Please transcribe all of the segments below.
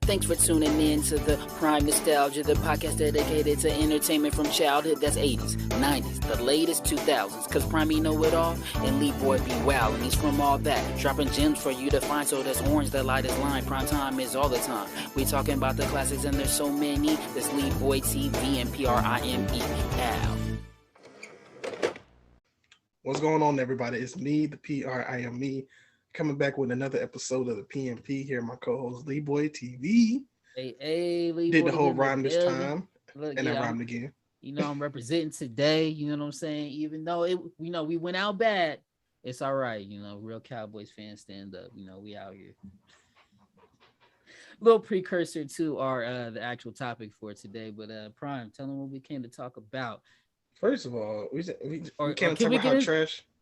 Thanks for tuning in to the Prime Nostalgia, the podcast dedicated to entertainment from childhood. That's 80s, 90s, the latest 2000s. Cause Prime know it all, and Leeboy be wild, and he's from all that. Dropping gems for you to find, so that's orange, the lightest line. Prime time is all the time. We talking about the classics, and there's so many. That's Leeboy TV and PRIME. Ow. What's going on, everybody? It's me, the PRIME, coming back with another episode of the PMP. Here, my co-host Leeboy TV. Hey, Leeboy. Did the whole rhyme this time, Look, and I rhymed again. You know, I'm representing today. You know what I'm saying? Even though we went out bad, it's all right. You know, real Cowboys fans stand up. You know, we out here. Little precursor to our the actual topic for today, but Prime, tell them what we came to talk about. First of all, we can't can talk about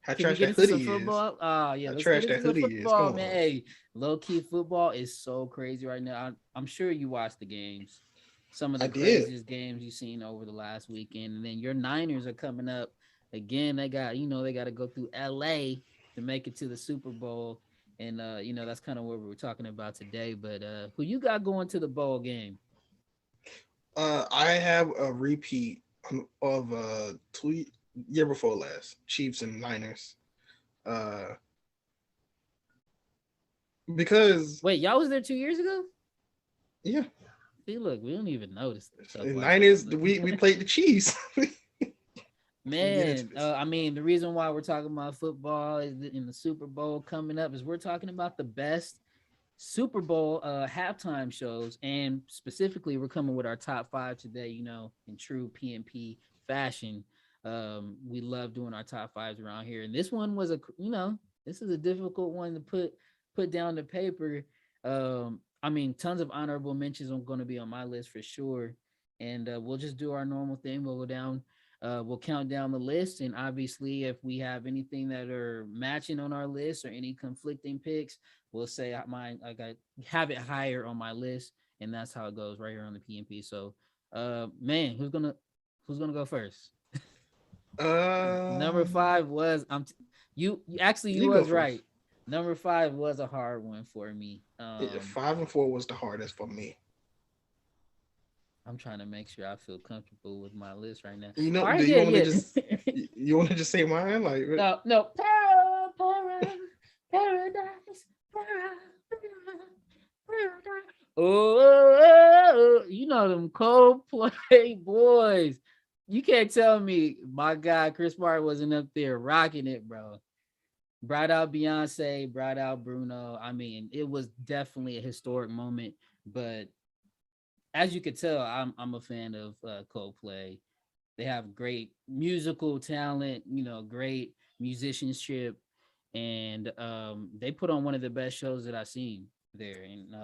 how trash that hoodie is. Football? Yeah, let's trash that hoodie football, is. Man. Hey, low key football is so crazy right now. I'm sure you watched the games, some of the craziest games you've seen over the last weekend, and then your Niners are coming up again. They got to go through LA to make it to the Super Bowl, and that's kind of what we were talking about today. But who you got going to the bowl game? I have a repeat of year before last, Chiefs and Niners. Because wait, y'all was there 2 years ago? Yeah. See, look, we don't even notice the Niners. We played the Chiefs. Man, I mean, the reason why we're talking about football is in the Super Bowl coming up is we're talking about the best Super Bowl halftime shows, and specifically we're coming with our top 5 today, in true PMP fashion. We love doing our top 5s around here, and this one was this is a difficult one to put down to paper. I mean, tons of honorable mentions are going to be on my list for sure, and we'll just do our normal thing. We'll go down, we'll count down the list, and obviously if we have anything that are matching on our list or any conflicting picks, we'll say I have it higher on my list, and that's how it goes right here on the PMP. So, man, who's gonna go first? Number 5 was you was right. Number 5 was a hard one for me. 5 and 4 was the hardest for me. I'm trying to make sure I feel comfortable with my list right now. You want to just say mine? Like no. Paradise. Oh, them Coldplay boys. You can't tell me my guy Chris Martin wasn't up there rocking it, bro. Brought out Beyonce, brought out Bruno. I mean, it was definitely a historic moment. But as you could tell, I'm a fan of Coldplay. They have great musical talent, great musicianship. And they put on one of the best shows that I've seen there. And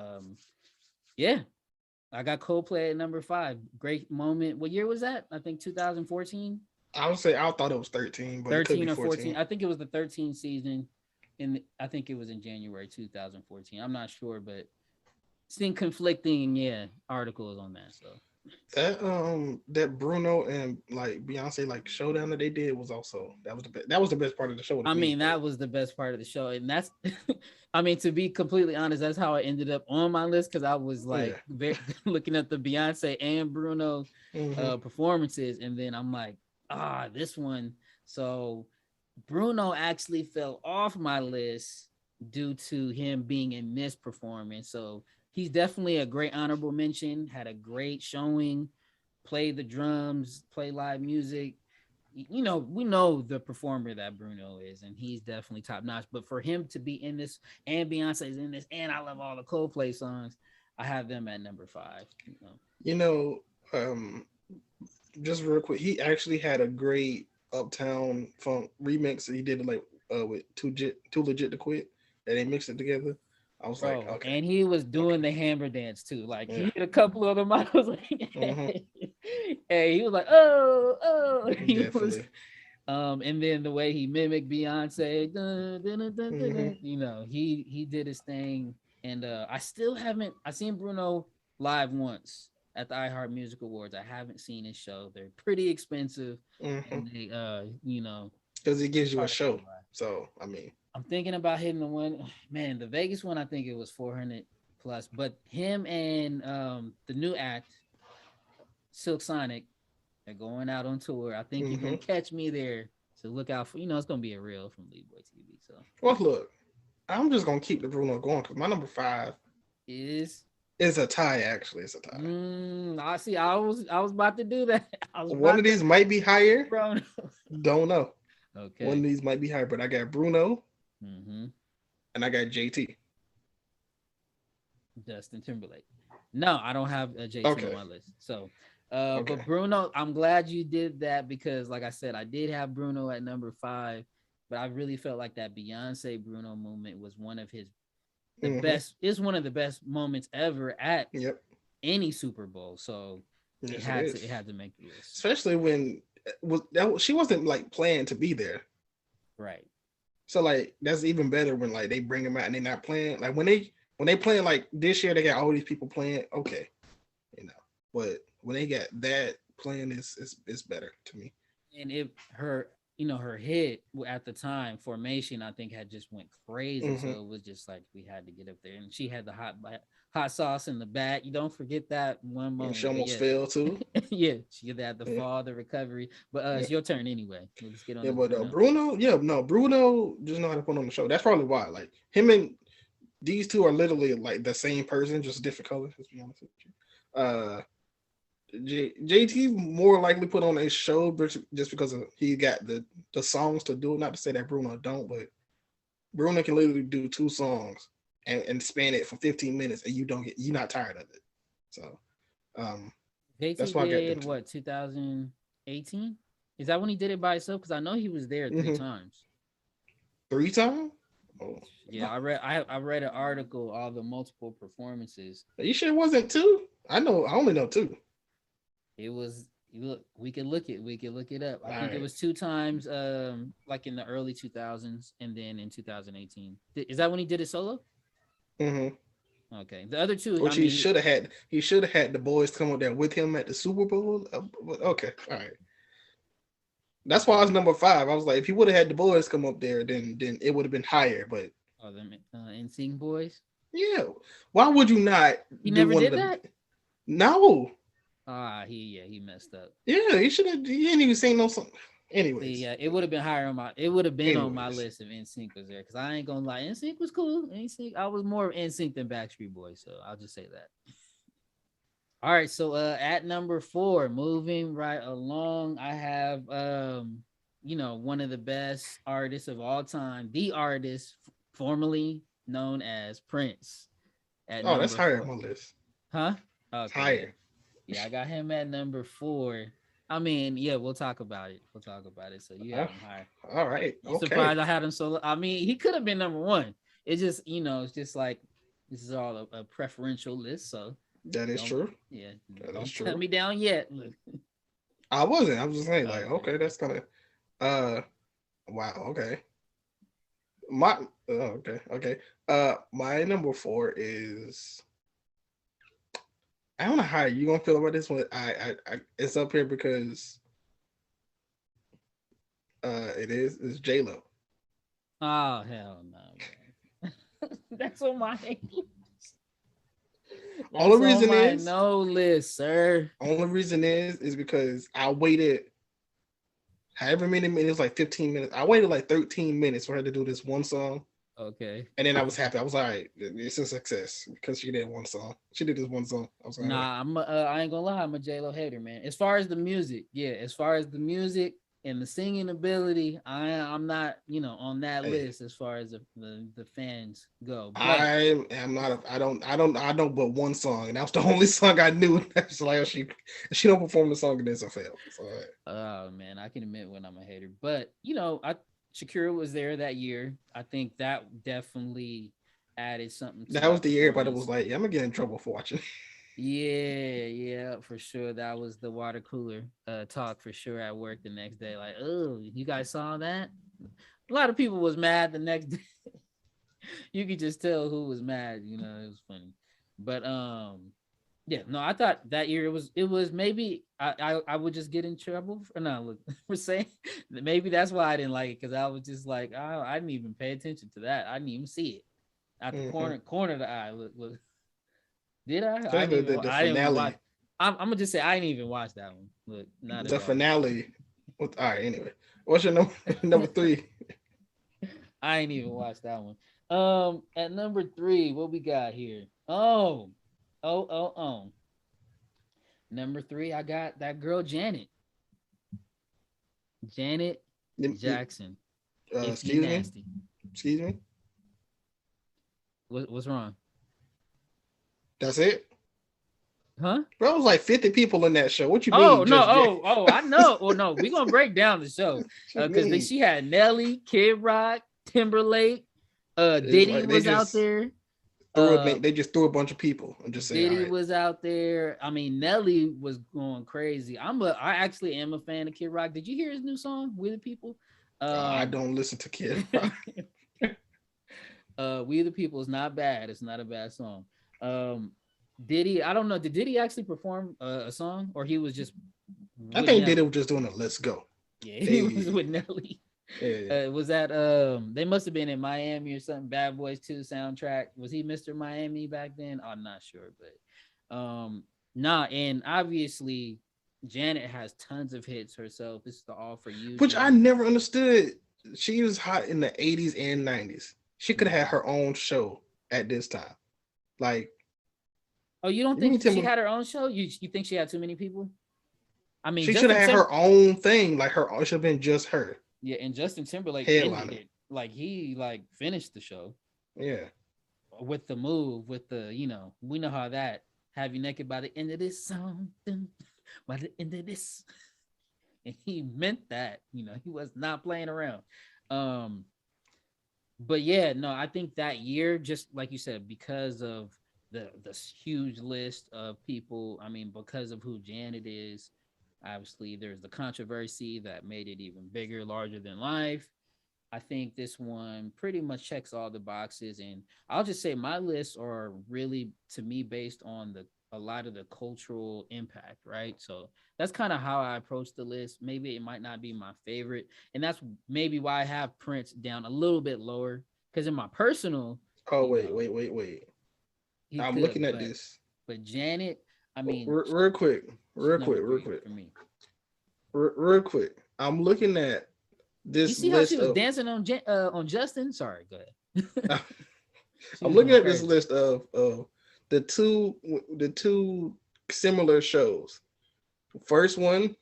I got Coldplay at number 5. Great moment. What year was that? I think 2014. I would say I thought it was 13, but 13 or 14. I think it was the 13 season, and I think it was in January 2014. I'm not sure, but seeing conflicting articles on that. So that Bruno and Beyonce showdown that they did was also that was the best part of the show. I mean, that was the best part of the show, and that's I mean, to be completely honest, that's how I ended up on my list, because I was looking at the Beyonce and Bruno performances, and then I'm like, this one. So Bruno actually fell off my list due to him being in this performance. So he's definitely a great honorable mention, had a great showing, played the drums, played live music. We know the performer that Bruno is, and he's definitely top notch. But for him to be in this, and Beyonce's in this, and I love all the Coldplay songs, I have them at number 5. Just real quick, he actually had a great Uptown funk remix. He did it with Too Legit to Quit, and they mixed it together. I was like, okay. And he was doing the hammer dance too. He hit a couple of them. I was like, hey, he was like, oh. He was, and then the way he mimicked Beyonce, he did his thing. And I seen Bruno live once at the iHeart Music Awards. I haven't seen his show. They're pretty expensive. And they, because it gives you a show. So, I mean, I'm thinking about hitting the one, man, the Vegas one. I think it was $400 plus. But him and the new act, Silk Sonic, are going out on tour. I think you're gonna catch me there. So look out for, it's gonna be a reel from Leeboy TV. So Well, look, I'm just gonna keep the Bruno going because my number 5 is a tie. Actually, it's a tie. I see. I was about to do that. I was One about of these might be higher. Bruno. Don't know. Okay. One of these might be higher, but I got Bruno, and I got JT. Justin Timberlake. No, I don't have a JT on my list. So, but Bruno, I'm glad you did that because, like I said, I did have Bruno at number 5, but I really felt like that Beyonce Bruno moment was one of the best. It's one of the best moments ever at any Super Bowl. So it had to make the list, especially when she wasn't like planned to be there, right? So like that's even better when like they bring them out and they're not playing. Like when they playing like this year, they got all these people playing. Okay, but when they got that playing, it's better to me. And her hit at the time, Formation, I think had just went crazy. So it was just like we had to get up there, and she had the hot sauce in the back. You don't forget that one moment. She almost fell too. Yeah, she had the fall, the recovery. But it's your turn anyway. Let's get on. Yeah, but Bruno, Bruno just know how to put on the show. That's probably why. Like him and these two are literally like the same person, just different colors. Let's be honest with you. JT more likely put on a show just because he got the songs to do it. Not to say that Bruno don't, but Bruno can literally do 2 songs and span it for 15 minutes, and you're not tired of it. So, JT that's why I got what 2018. Is that when he did it by himself? Because I know he was there 3 times. 3 times? Oh. Yeah, I read an article, all the multiple performances. You sure it wasn't 2? I only know 2. It was. Look, we could look it up. I think it was 2 times, like in the early 2000s, and then in 2018. Is that when he did it solo? Okay, the other 2, which he should have had. He should have had the boys come up there with him at the Super Bowl. Okay, all right. That's why I was number 5. I was like, if he would have had the boys come up there, then it would have been higher. But the NSYNC boys. Yeah, why would you not? He never did that. No. He messed up. Yeah, he should have. He didn't even say no song. Anyways, yeah, it would have been higher on my. It would have been on my list if NSYNC was there, because I ain't gonna lie, NSYNC was cool. NSYNC, I was more of NSYNC than Backstreet Boys, so I'll just say that. All right, so at number 4, moving right along, I have one of the best artists of all time, the artist formerly known as Prince. That's higher on my list. Huh? Okay. Higher. Yeah, I got him at number 4. I mean, yeah, we'll talk about it. So you have him higher. All right. I'm surprised I had him so. I mean, he could have been number 1. It's just, it's just like this is all a preferential list. So that is true. Yeah, that is true. Cut me down yet. Look. I wasn't. I was just saying, like, okay, that's kind of. Wow. Okay. Okay. My number 4 is. I don't know how you're gonna feel about this one. It's up here because it's J-Lo. Oh hell no, that's on my all the reason is no list, sir. Only reason is because I waited however many minutes, like 15 minutes. I waited like 13 minutes for her to do this one song. Okay. And then I was happy. I was all right. It's a success because she did one song. She did this one song. I was like, I ain't gonna lie. I'm a J-Lo hater, man. As far as the music, and the singing ability, I'm not, on that list as far as the fans go. But I am not. I don't but one song, and that was the only song I knew. That's like she don't perform the song, and it's a fail. So, oh man, I can admit when I'm a hater, but Shakira was there that year. I think that definitely added something. That was the year, but it was like, I'm gonna get in trouble for watching. Yeah, for sure. That was the water cooler talk for sure at work the next day. Like, oh, you guys saw that? A lot of people was mad the next day. You could just tell who was mad. It was funny. But yeah, no, I thought that year it was maybe I would just get in trouble for saying maybe that's why I didn't like it, because I was just like, I didn't even pay attention to that. I didn't even see it at the corner of the eye. Look. Did I? I Especially didn't even. the I didn't even watch. finale. I'm gonna just say I didn't even watch that one. Look, not at The all. finale. All right. Anyway, what's your number three? I ain't even watched that one. At number 3, what we got here? Oh. Number 3, I got that girl Janet Jackson. If you Excuse me. nasty, Excuse me. what's wrong? That's it. Huh? Bro, it was like 50 people in that show. What you Oh mean? no! Just I know. Well, no, we're gonna break down the show because she had Nelly, Kid Rock, Timberlake, Diddy like was out there. They just threw a bunch of people and just said, Diddy all right. was out there. I mean, Nelly was going crazy. I actually am a fan of Kid Rock. Did you hear his new song, "We the People"? I don't listen to Kid Rock. "We the People" is not bad. It's not a bad song. Diddy, I don't know. Did Diddy actually perform a song, or he was just? I think Diddy was just doing a "Let's Go." Yeah, he was with Nelly. Yeah. Was that they must have been in Miami or something? Bad Boys 2 soundtrack. Was he Mr. Miami back then? I'm not sure, but nah. And obviously, Janet has tons of hits herself. This is the All For You, Which Janet. I never understood. She was hot in the 80s and 90s. She could have had her own show at this time. Like, oh, you don't think she had her own show? You think she had too many people? I mean, she should have had her own thing. Like, it should have been just her. Yeah, and Justin Timberlake ended it. Like, he finished the show. Yeah. With the move, with the, we know how that have you naked by the end of this song. By the end of this. And he meant that, he was not playing around. But yeah, no, I think that year, just like you said, because of the huge list of people, I mean, because of who Janet is, obviously there's the controversy that made it even bigger, larger than life. I think this one pretty much checks all the boxes, and I'll just say my lists are really, to me, based on a lot of the cultural impact, right? So that's kind of how I approach the list. Maybe it might not be my favorite, and that's maybe why I have Prince down a little bit lower, because in my personal, wait. I'm looking at this. But Janet, I mean, real quick. For me. Real quick. I'm looking at this. You see list how she was dancing on Justin? Sorry, go ahead. I'm looking at this list of the two similar shows. The first one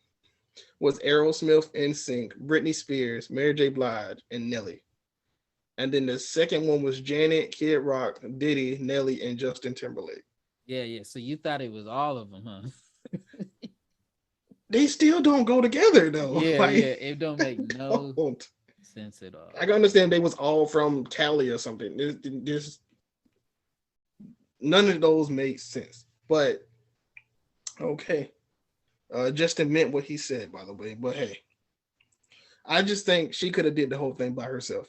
was Aerosmith, NSYNC, Britney Spears, Mary J. Blige, and Nelly. And then the second one was Janet, Kid Rock, Diddy, Nelly, and Justin Timberlake. Yeah. So you thought it was all of them, huh? They still don't go together though. Yeah, it don't make no sense at all. I can understand they was all from Cali or something. There's none of those make sense. But okay. Justin meant what he said, by the way. But hey, I just think she could have did the whole thing by herself.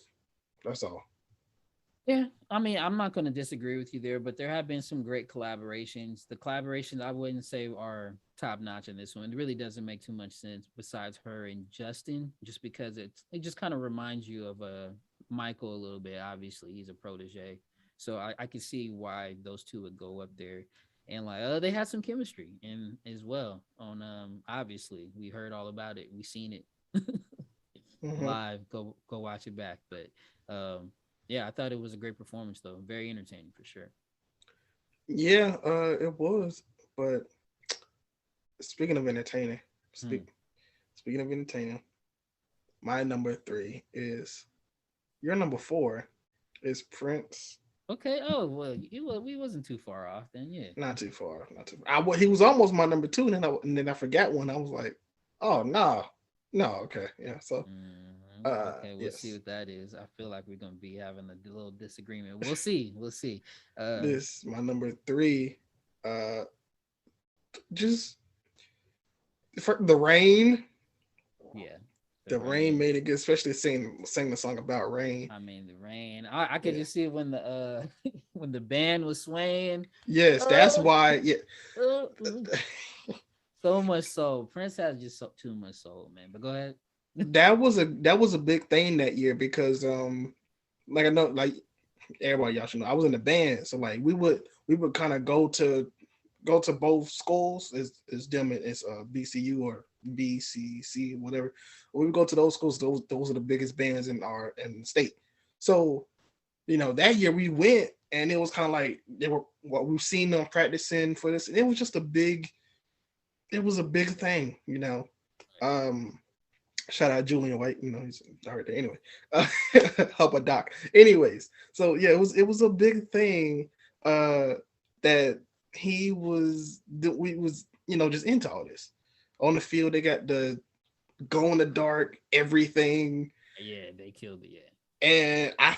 That's all. Yeah, I mean, I'm not going to disagree with you there, but there have been some great collaborations. The collaborations I wouldn't say are top notch in this one. It really doesn't make too much sense besides her and Justin, just because it just kind of reminds you of Michael a little bit. Obviously, he's a protege, so I can see why those two would go up there. And they had some chemistry and as well on obviously we heard all about it, we seen it live. Go watch it back, but yeah, I thought it was a great performance though. Very entertaining for sure. Yeah, it was. But speaking of entertaining, speaking of entertaining, my number 3 is your number 4 is Prince. Okay. Oh well, we wasn't too far off then. Yeah. Not too far. He was almost my number 2, and then I forgot one. I was like, oh no. Okay, yeah. So. Okay, we'll see what that is. I feel like we're gonna be having a little disagreement. We'll see. This my number 3. Just for The Rain. Yeah. The rain made it good, especially sing the song about rain. I mean, The Rain. I could just see it when the when the band was swaying. Yes, that's why. Yeah. So much soul. Prince has just too much soul, man. But go ahead. That was a big thing that year because I know everybody y'all should know I was in the band, so like we would kind of go to both schools. Is them it's BCU or BCC whatever. We would go to those schools. Those are the biggest bands in the state. So that year we went, and it was kind of like they were what we've seen them practicing for this. And it was just it was a big thing. Um, Shout out Julian White. He's all right there. Anyway, help a doc. Anyways, so yeah, it was a big thing that we was just into all this. On the field, they got the go in the dark, everything. Yeah, they killed it. Yeah. And I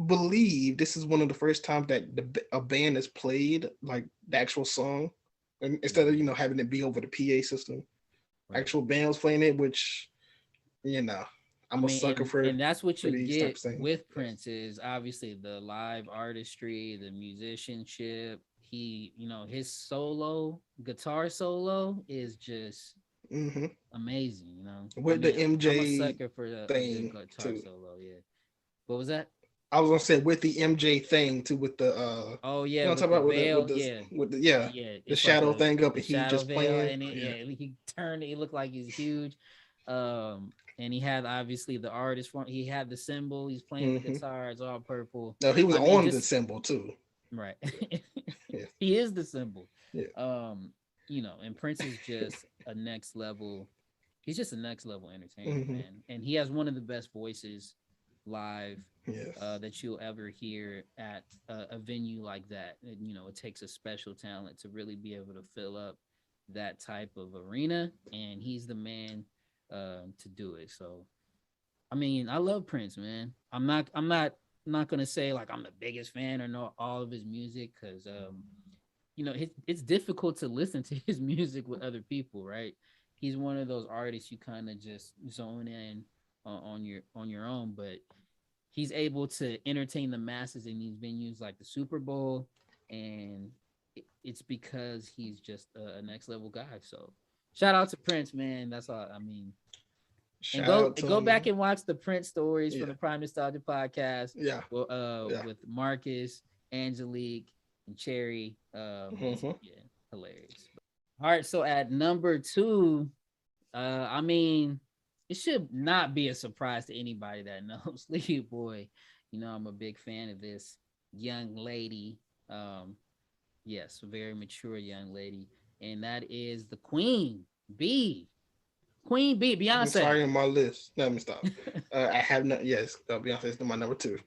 believe this is one of the first times that a band has played like the actual song, and instead of having it be over the PA system, Right. actual band was playing it, which I'm a sucker for. And that's what you these get types of things. with Prince is obviously the live artistry, the musicianship. He, his guitar solo is just amazing. With the MJ I'm a sucker for a thing good guitar too. solo. Yeah. What was that? I was gonna say with the MJ thing too, with the oh yeah, you know, with talk the about veil, with the yeah, the shadow thing up, and he just playing. And he turned. He looked like he's huge. And he had obviously the artist form. He had the symbol. He's playing the guitar. It's all purple. No, he was on the symbol too. Right. Yeah. He is the symbol. Yeah. And Prince is just a next level. He's just a next level entertainer, man. And he has one of the best voices live that you'll ever hear at a venue like that. And, it takes a special talent to really be able to fill up that type of arena, and he's the man to do it. So I mean, I love Prince, man. I'm not gonna say like I'm the biggest fan or know all of his music, because it's difficult to listen to his music with other people, right? He's one of those artists you kind of just zone in on your own, but he's able to entertain the masses in these venues like the Super Bowl, and it's because he's just a next level guy. So shout out to Prince, man. That's all. I mean, and go back and watch the Prince stories from the Prime Nostalgia podcast. Yeah. With Marcus, Angelique, and Cherry. Yeah, hilarious. All right, so at number 2, I mean, it should not be a surprise to anybody that knows Leeboy. I'm a big fan of this young lady. Yes, a very mature young lady, and that is the Queen Bee, Beyonce. I'm sorry, on my list. Let me stop. I have not. Yes, Beyonce is my number 2.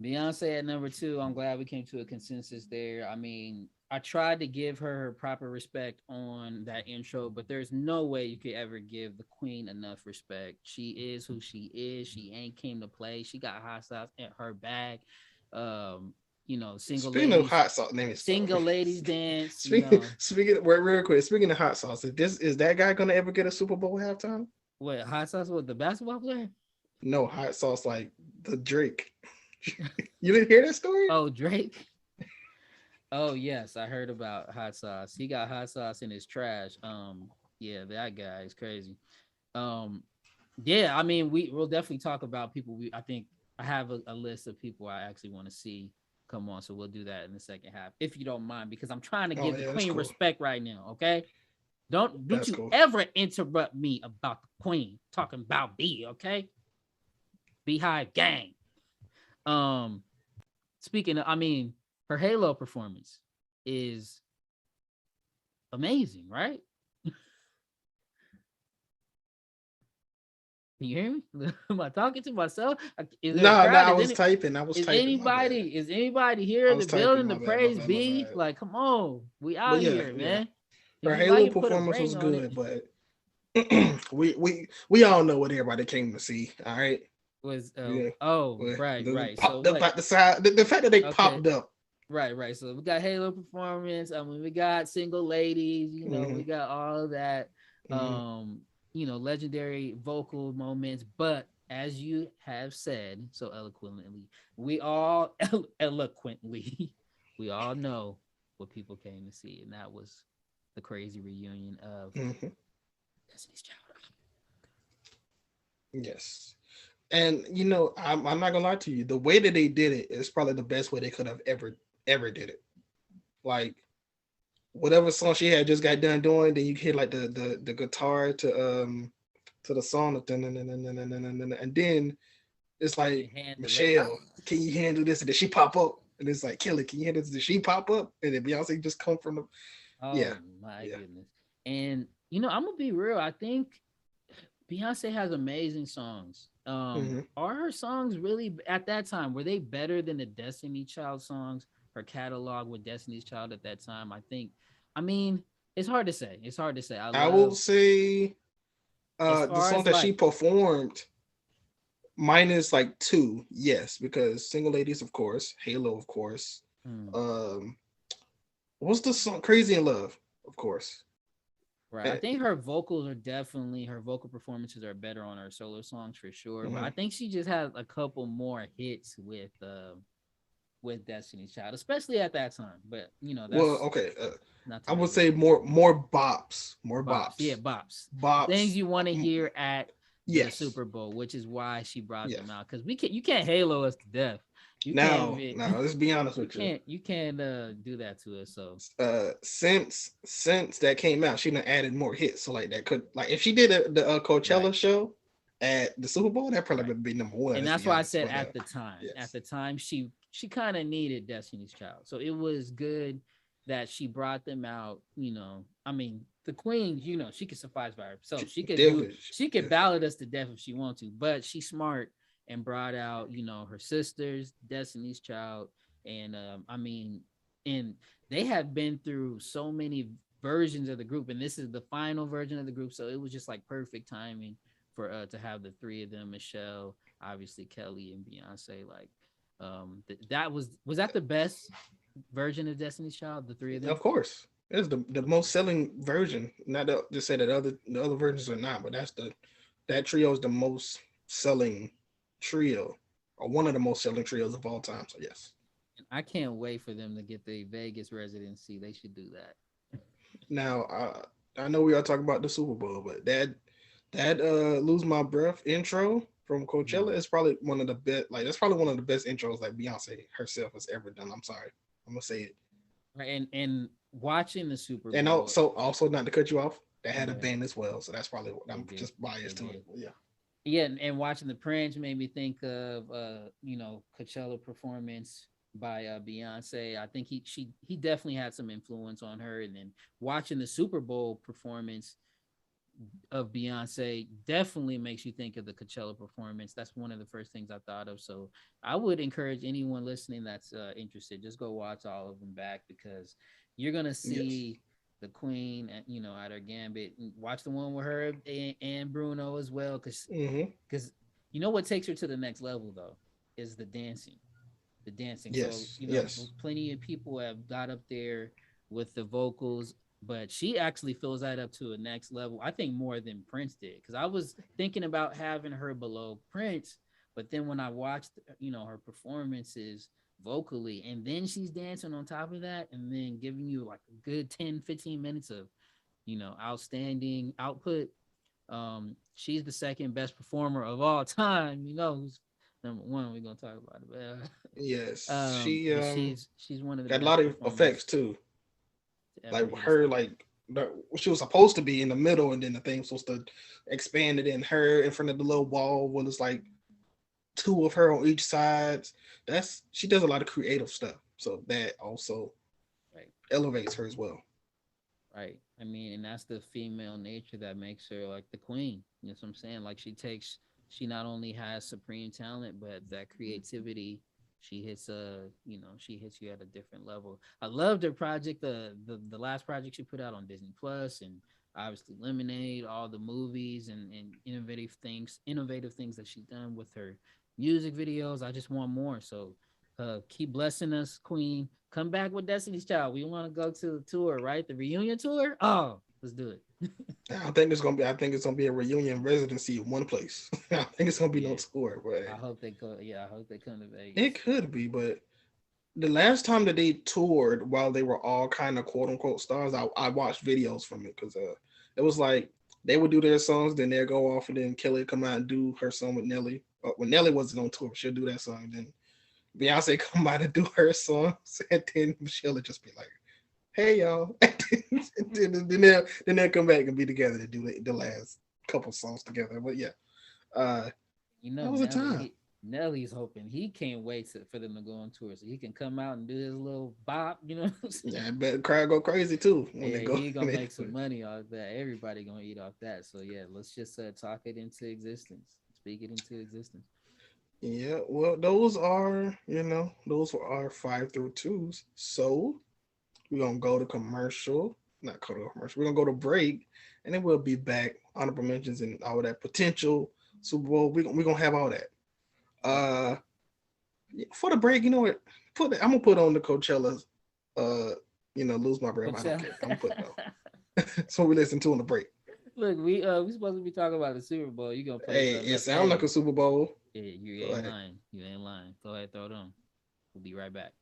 Beyonce at number 2. I'm glad we came to a consensus there. I mean, I tried to give her proper respect on that intro, but there's no way you could ever give the Queen enough respect. She is who she is. She ain't came to play. She got hot sauce in her bag. Single Speaking ladies, of hot sauce, single ladies dance. Speaking real quick. Speaking of hot sauce, is that guy gonna ever get a Super Bowl halftime? What, hot sauce with the basketball player? No, hot sauce like the Drake. You didn't hear that story? Oh, Drake. Oh yes, I heard about hot sauce. He got hot sauce in his trash. Yeah, that guy is crazy. Yeah, I mean, we'll definitely talk about people. I think I have a list of people I actually want to see come on, so we'll do that in the second half, if you don't mind, because I'm trying to give the Queen respect right now. Okay, don't you ever interrupt me about the Queen talking about B. Okay, Beehive Gang. Speaking of, I mean, her Halo performance is amazing, right? Can you hear me? Am I talking to myself? No, I was typing. Is anybody here in the building to praise B? Like, come on, we out here, man. Her Halo performance was good, but we all know what everybody came to see. All right. Right. So the fact that they popped up. Right. So we got Halo performance. I mean, we got single ladies. We got all of that. Legendary vocal moments. But as you have said so eloquently, we all we all know what people came to see, and that was the crazy reunion of Destiny's Child. Yes. And I'm not gonna lie to you. The way that they did it is probably the best way they could have ever did it. Like whatever song she had just got done doing, then you hear like the guitar to the song, and then it's They like, handle it. Michelle, can you handle this? And then she pop up, and it's like, Kelly, can you handle this? Did she pop up? And then Beyonce just come from the yeah, Oh my yeah. goodness. And I'm gonna be real. I think Beyonce has amazing songs. Hmm. Are her songs really at that time were they better than the Destiny Child songs? Her catalog with Destiny's Child at that time, I think. I mean, it's hard to say. It's hard to say. I I will love say as the far song as that she like performed minus like two, yes, because Single Ladies, of course, Halo, of course. hmm, Um, what's the song? Crazy in Love, of course. right. I Uh, think her vocal performances are better on her solo songs for sure. But I mhm. think she just has a couple more hits with Destiny's Child, especially at that time. But Well, that's okay. not to I would make say excuses. more Bops, yeah, bops, bops. The things bops. you want to hear at the Yes, Super Bowl, which is why she brought them yes. out. Because you can't halo us to death. You can't Now, even now, let's be honest with you. you can't do that to us. So Since that came out, she done added more hits. So like that could like if she did the right, Coachella show at the Super Bowl, that probably right. would be number one. And Let's that's be why I honest. said But at the time. At yes, the time, she kind of needed Destiny's Child. So it was good that she brought them out. I mean, the Queen, she could suffice by herself. definitely. She could ballad us to death if she wants to, but she's smart and brought out, her sisters, Destiny's Child, and I mean, and they have been through so many versions of the group, and this is the final version of the group, so it was just like perfect timing for to have the three of them, Michelle, obviously Kelly and Beyonce. Like, that was that the best version of Destiny's Child, the three of them? Of course, it's the most selling version. Not to say that the other versions are not, but that trio is the most selling trio, or one of the most selling trios of all time. So yes. And I can't wait for them to get the Vegas residency. They should do that. Now I know we are talking about the Super Bowl, but that lose my breath intro from Coachella Mm. is probably one of the best. Like that's probably one of the best intros like Beyonce herself has ever done. I'm sorry, I'm gonna say it. Right, and watching the Super And Bowl, also not to cut you off, that had a yeah, band as well. So that's probably what they I'm did, just they biased to it. did. Yeah. Yeah, and watching the Prince made me think of Coachella performance by Beyonce. I think he definitely had some influence on her, and then watching the Super Bowl performance of Beyonce definitely makes you think of the Coachella performance. That's one of the first things I thought of. So I would encourage anyone listening that's interested, just go watch all of them back because you're gonna Yes. see the Queen, at her gambit. Watch the one with her and Bruno as well, Hmm. because what takes her to the next level though is the dancing. The dancing. So Yes. Yes. plenty of people have got up there with the vocals, but she actually fills that up to a next level. I think more than Prince did, because I was thinking about having her below Prince, but then when I watched her performances vocally, and then she's dancing on top of that, and then giving you like a good 10-15 minutes of outstanding output. She's the second best performer of all time. Who's number one? We're gonna talk about it. Yes. She But she's one of the got a best lot of effects performers too. to ever Like hit a her, stage. like she was supposed to be in the middle, and then the thing was supposed to expand it in her in front of the little wall when it's like two of her on each side. That's she does a lot of creative stuff. So that also Right, elevates her as well. right. I mean, and that's the female nature that makes her like the queen. You know what I'm saying? Like she not only has supreme talent, but that creativity. She hits you at a different level. I loved her project, the last project she put out on Disney Plus, and obviously Lemonade, all the movies and innovative things that she's done with her music videos. I just want more. So keep blessing us, Queen. Come back with Destiny's Child. We want to go to the tour, right? The reunion tour. Oh, let's do it. I think it's gonna be a reunion residency in one place. I think it's gonna be no Yeah, tour, but I hope they go. Yeah, I hope they come to it Vegas. could be. But the last time that they toured while they were all kind of quote unquote stars, I watched videos from it because it was like they would do their songs, then they'd go off, and then Kelly would come out and do her song with Nelly. when Nelly wasn't on tour, she'll do that song. Then Beyonce come out and do her songs, and then Michelle will just be like, "Hey y'all," then they'll come back and be together to do the last couple songs together. But yeah, uh, You that know, was a time. Nelly's hoping he can't wait for them to go on tour so he can come out and do his little bop. You know what I'm saying? Yeah, I bet the crowd go crazy too when Yeah, they go. he gonna make some money off that. Everybody gonna eat off that. So yeah, let's just talk it into existence. Speak it into existence. Yeah, well, those are those were our 5 through 2s. So we're gonna go to commercial, not go to commercial. We're gonna go to break, and then we'll be back. Honorable mentions and all that potential Super Bowl. We're gonna have all that. Uh, for the break, you know what? I'm gonna put on the Coachella. Lose my breath. I don't care. I'm putting it on. So we listen to on the break. Look, we supposed to be talking about the Super Bowl. You gonna play? Hey, it sounds like a Super Bowl. Yeah, you ain't lying. You ain't lying. Go ahead, throw it on. We'll be right back.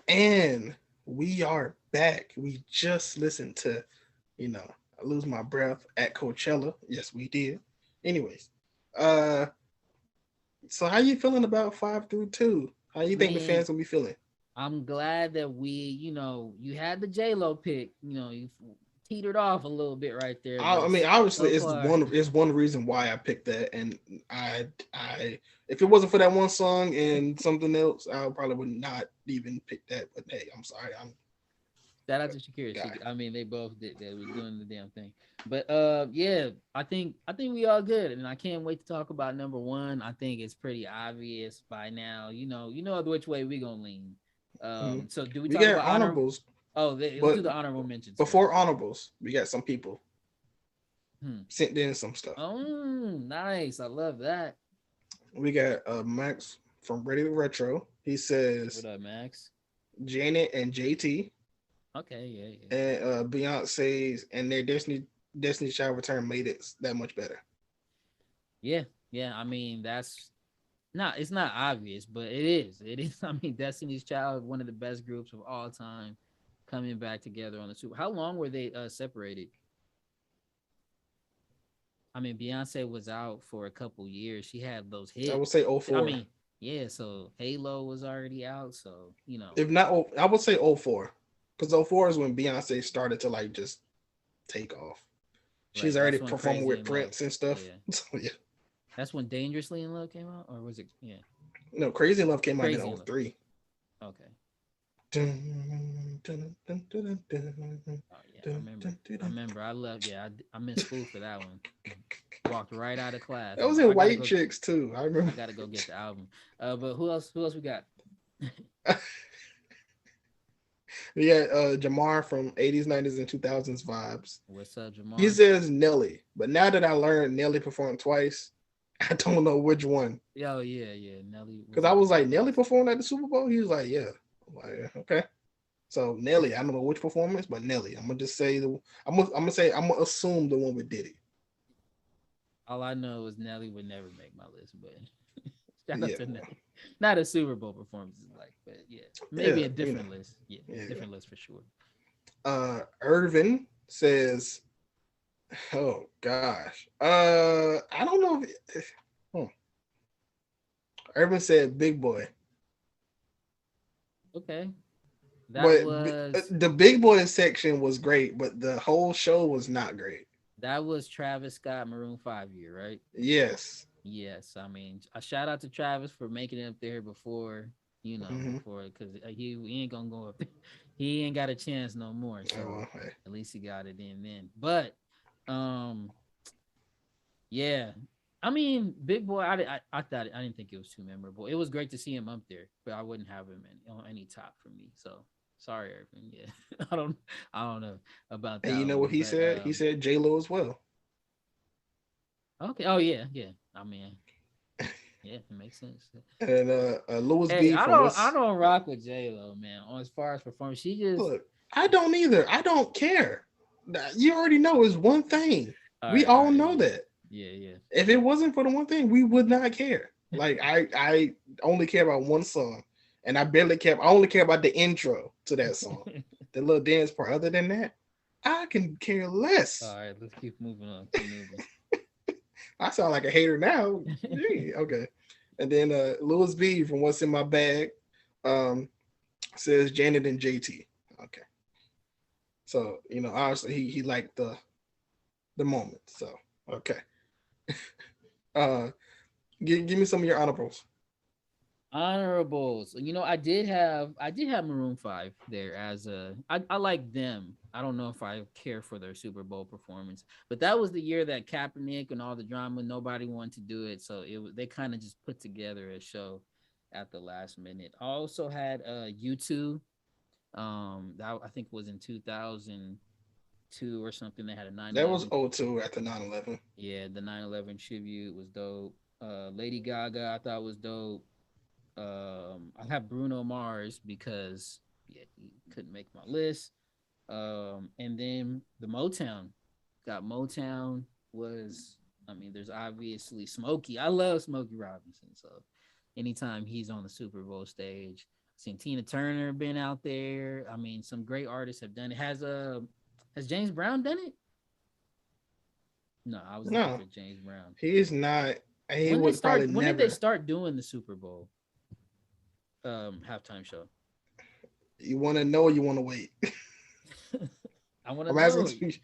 And we are back. We just listened to, I lose my breath at Coachella. Yes, we did. Anyways, so how you feeling about 5 through 2? How you think the fans will be feeling? I'm glad that you had the J-Lo pick. You teetered off a little bit right there. I mean, obviously, so it's one reason why I picked that, and I if it wasn't for that one song and something else, I probably would not even pick that. But hey, I'm sorry, shout out to Shakira. I mean, they both did that. We're doing the damn thing. But yeah, I think we all good, and I can't wait to talk about number one. I think it's pretty obvious by now. You know which way we gonna lean. So do we talk about honorables? Let's do the honorable mentions. Before honorables, we got some people sent in some stuff. Oh, nice. I love that. We got Max from Ready to Retro. He says, "What up, Max? Janet and JT." Okay, yeah. And Beyonce's and their Destiny Child return made it that much better. Yeah. I mean, it's not obvious, but it is. It is. I mean, Destiny's Child, one of the best groups of all time, coming back together on the Super. How long were they separated? I mean, Beyonce was out for a couple years. She had those hits. I would say 04. I mean, yeah. So Halo was already out. So if not, I would say 04, because 04 is when Beyonce started to like just take off. She's already performing with Prince and stuff. Yeah. So yeah. That's when Dangerously in Love came out, or was it? Yeah. No, Crazy in Love came out in 03. Okay. Dun, dun, dun, I remember. I love. Yeah, I'm in school for that one. Walked right out of class. That was in White Chicks too. I remember. I gotta go get the album. But who else we got? Yeah, Jamar from 80s, 90s, and 2000s vibes. What's up, Jamar? He says Nelly, but now that I learned Nelly performed twice, I don't know which one. Oh yeah, Nelly. Because I was like, Nelly performed at the Super Bowl. He was like, yeah. I'm like, yeah, okay. So Nelly, I don't know which performance, but Nelly. I'm gonna just say I'm gonna assume the one with Diddy. All I know is Nelly would never make my list, but shout out to Nelly. Not a Super Bowl performance, but yeah, maybe a different list. Yeah, different list for sure. Irvin says, "Oh gosh, I don't know if." Irvin said, "Big Boy." Okay. The Big Boy section was great, but the whole show was not great. That was Travis Scott Maroon 5 year, right? Yes. I mean, a shout out to Travis for making it up there before, before, because he ain't gonna go up there. He ain't got a chance no more. So at least he got it in then. But yeah. I mean, Big Boy, I didn't think it was too memorable. It was great to see him up there, but I wouldn't have him on any top for me. So sorry, Irvin. Yeah, I don't know about that. And you know what he said? He said J-Lo as well. Okay. Oh yeah. I mean, yeah, it makes sense. And Louis B. I don't rock with J-Lo, man. On as far as performance, she just look. I don't either. I don't care. You already know it's one thing. We all know that. Yeah. If it wasn't for the one thing, we would not care. Like I only care about one song, and I only care about the intro to that song, the little dance part. Other than that, I can care less. All right, let's keep moving on. Keep moving. I sound like a hater now. Gee, okay. And then Louis B from What's in My Bag um, says Janet and JT. Okay. So, obviously he liked the moment. So, okay. Uh give me some of your honorables. Honorables. I did have Maroon 5 there as I like them. I don't know if I care for their Super Bowl performance, but that was the year that Kaepernick and all the drama, nobody wanted to do it. So they kind of just put together a show at the last minute. I also had U2. That I think was in 2002 or something. They had a That was 9/11. '02 at the 9/11. Yeah, the 9/11 tribute was dope. Lady Gaga I thought was dope. I have Bruno Mars because yeah, he couldn't make my list. And then the Motown. Got Motown was there's obviously Smokey. I love Smokey Robinson. So anytime he's on the Super Bowl stage, seen Tina Turner been out there. Some great artists have done it. Has James Brown done it? No, I was looking No, for James Brown. he is not. He When they would probably start when did they never. start doing the Super Bowl halftime show? You want to know or you want to wait? I want to I'm asking know.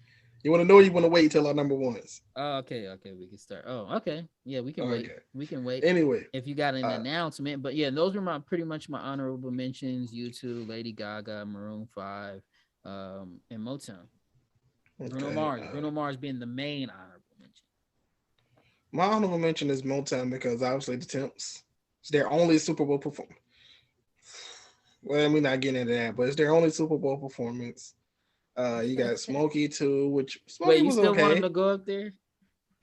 you want to know or you want to wait till our number ones? Oh, okay, we can start. Oh, okay. Yeah, we can wait. Okay. We can wait. Anyway, If you got an uh, announcement, but yeah, those were pretty much my honorable mentions. U2, Lady Gaga, Maroon 5, and Motown. Bruno okay. Mars. Bruno Mars being the main honorable mention. My honorable mention is Motown because obviously the Temps. It's their only Super Bowl performance. Well, we're not getting into that, but it's their only Super Bowl performance. You got Smokey too, which Wait, Smokey you was still want them okay. to go up there?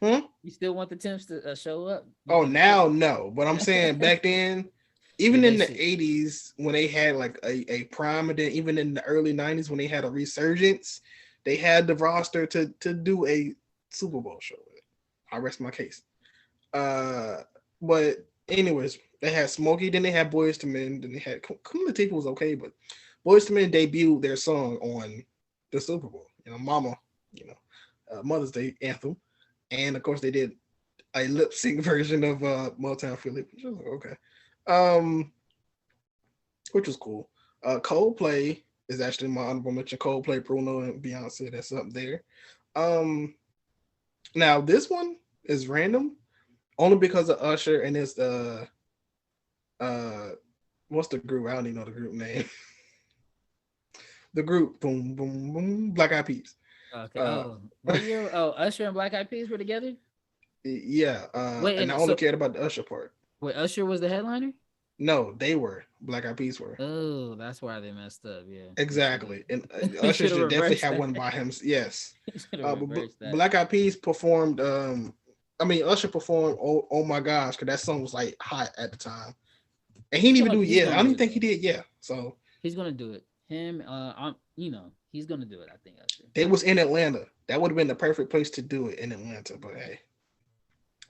Hmm? You still want the Temps to show up? You Oh, think now no, but I'm saying back then, yeah, even they in the should. '80s when they had like a prime, and then even in the early '90s when they had a resurgence, they had the roster to do a Super Bowl show. I rest my case. Uh, but anyways, they had Smokey, then they had Boys to Men, then they had Queen Latifah was okay, but Boys to Men debuted their song on the Super Bowl. Mama, Mother's Day anthem, and of course they did a lip sync version of Motown Philly, which was okay, um, which was cool. Coldplay is actually my honorable mention. Coldplay, Bruno, and Beyonce. That's up there. Um, Now this one is random only because of Usher and it's uh what's the group? I don't even know the group name. The group boom boom boom Black Eyed Peas. Okay. Uh Oh, what year? Oh, Usher and Black Eyed Peas were together. yeah, Wait, and I and only so cared about the Usher part. wait, Usher was the headliner. No, they were Black Eyed Peas were. Oh, that's why they messed up. Yeah, they should Exactly. And have. They Usher should have should definitely reversed have that. one by him. Yes. They should have But reversed that. Black Eyed Peas performed Usher performed oh my gosh, because that song was like hot at the time. And he didn't even do He's yeah. I gonna don't do even it think he though. did yeah. So He's gonna do it. Him, he's gonna do it. I think Usher. they was in Atlanta. That would have been the perfect place to do it in Atlanta. But hey,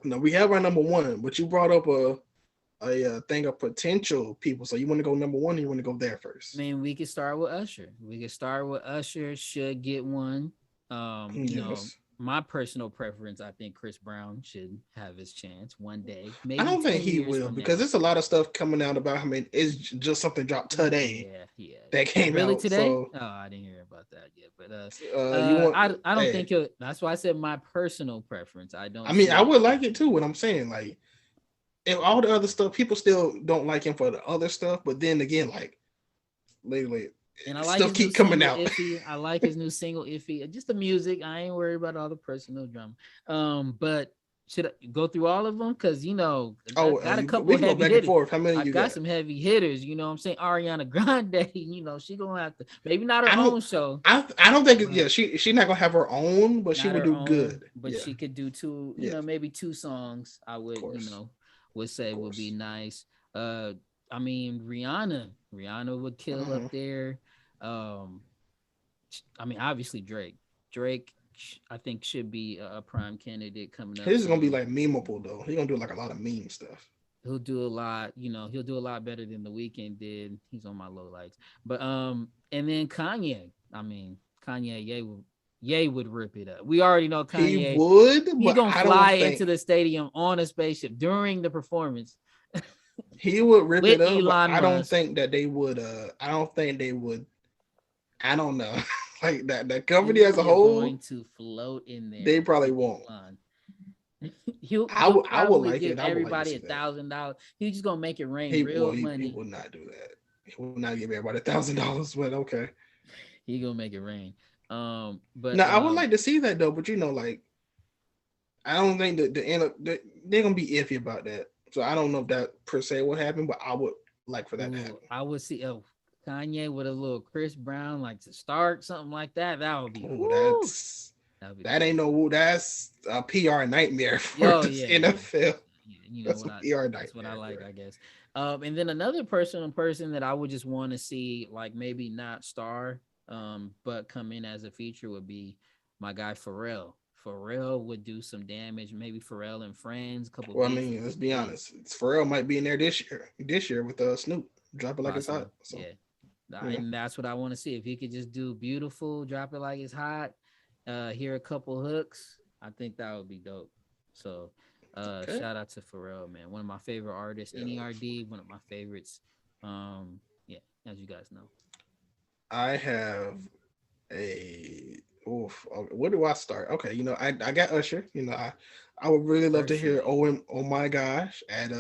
no, we have our number one. But you brought up a thing of potential people. So you want to go number one, or you want to go there I first? mean, we could start with Usher. We could start with Usher. Should get one. Yes. My personal preference, I think Chris Brown should have his chance one day, I maybe don't think 10 he years will from because now. there's a lot of stuff coming out about him, and it's just something dropped today Yeah, yeah. that came Really out. today? So Oh, I didn't hear about that yet. But you want? I don't Hey, think he'll. That's why I said my personal preference. I I don't mean, I see. would like it too. What I'm saying, like, if all the other stuff, people still don't like him for the other stuff, but then again, like, lately, And I like stuff his new keep coming single out. "Iffy." I like his new single "Iffy." Just the music. I ain't worried about all the personal drama. But should I go through all of them? Because I Oh, got a we couple can go heavy back and hitters. forth. How many I you got got? some heavy hitters. You know what I'm saying? Ariana Grande. She gonna have to maybe not her I don't. own show, I don't think. but Yeah, she not gonna have her own, but she not would her do own. good. But Yeah, she could do two. yeah, of Maybe two songs. I would course, would of say would be course. nice. Uh, Rihanna. Rihanna would kill up Uh-huh. there. Um, obviously Drake. Drake, I think should be a prime candidate coming up His is gonna be soon. like memeable though. He's gonna do like a lot of meme stuff. He'll do a lot. He'll do a lot better than the Weeknd did. He's on my low likes, but and then Kanye. Kanye, Ye would rip it up. We already know He Kanye. would, He but gonna I don't fly into think the stadium on a spaceship during the performance he would rip with it up. But Elon I don't Musk. think that they would. I don't think they would. I don't know. Like that. The company as He a is going whole, to float in there they probably with won't. Elon. he'll I he'll would. I would probably like give it. I would like to everybody see that. $1,000. He's just gonna make it rain He real well, he money. will not do that. He will not give everybody $1,000. But okay. He gonna make it rain. But Now I would like to see that though. But like I don't think that the end of they're gonna be iffy about that. So I don't know if that per se will happen. But I would like for that to happen. I would see Kanye with a little Chris Brown like to start something like that. That would be that ain't no that's a PR nightmare for Yo, this yeah, NFL. Yeah. You know That's what a PR nightmare. that's what I like, I guess. And then another person that I would just want to see, like maybe not star, but come in as a feature would be my guy Pharrell. Pharrell would do some damage. Maybe Pharrell and Friends, a couple. Well, I mean, let's be honest. Pharrell might be in there this year. This year with Snoop, drop it like it's hot. So, yeah. And that's what I want to see. If he could just do beautiful, drop it like it's hot, hear a couple hooks, I think that would be dope. So, shout out to Pharrell, man. One of my favorite artists. NERD, one of my favorites. Yeah, as you guys know. I have where do I start? Okay, I got Usher. I would really love to hear oh my gosh at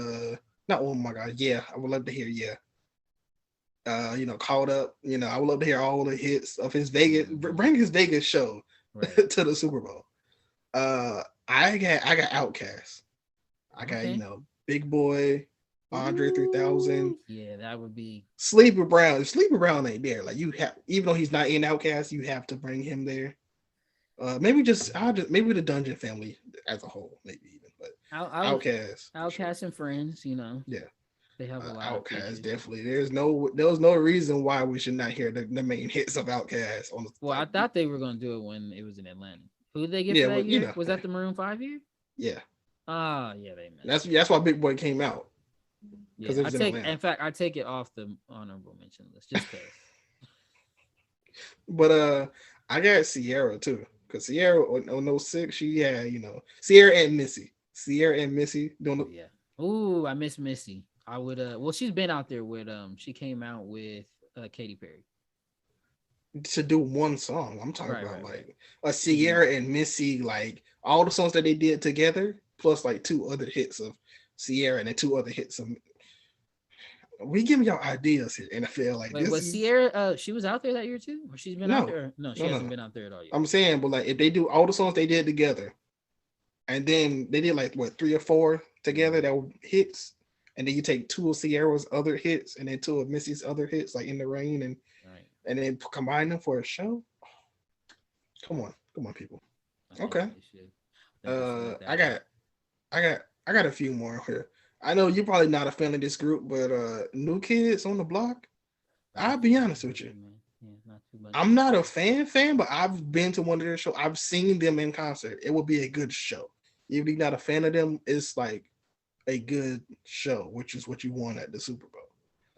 not oh my god, yeah. I would love to hear Caught Up. I would love to hear all the hits of his Vegas, bring his Vegas show to the Super Bowl. I got Outkast. I got Big Boy, Andre 3000. Yeah, that would be Sleepy Brown. If Sleepy Brown ain't there, like you have, even though he's not in Outkast, you have to bring him there. Maybe maybe the Dungeon Family as a whole, maybe even. But Outkast and Friends, Yeah, they have a lot. Outkast definitely. There was no reason why we should not hear the main hits of Outkast on the. Well, I thought they were gonna do it when it was in Atlanta. Who did they get for that year? Was that the Maroon 5 year? Yeah. Yeah, they missed. That's why Big Boy came out. Yeah, in fact, I take it off the honorable mention list just because. But I got Sierra too, because Sierra on 06, she had Sierra and Missy doing yeah. Ooh, I miss Missy. I would well, she's been out there with she came out with Katy Perry to do one song. I'm talking about like a Sierra and Missy, like all the songs that they did together, plus like 2 other hits of Sierra and then 2 other hits of. We giving y'all ideas here, and I feel like this. Was Sierra? She was out there that year too, or she's been out there? No, she hasn't been out there at all yet. I'm saying, but like if they do all the songs they did together, and then they did like 3 or 4 together that were hits, and then you take 2 of Sierra's other hits and then 2 of Missy's other hits, like In the Rain, and then combine them for a show. Come on, people. Okay. I got a few more here. I know you're probably not a fan of this group, but New Kids on the Block. I'll be honest with you. Not too much. I'm not a fan, but I've been to one of their shows. I've seen them in concert. It will be a good show. If you're not a fan of them, it's like a good show, which is what you want at the Super Bowl.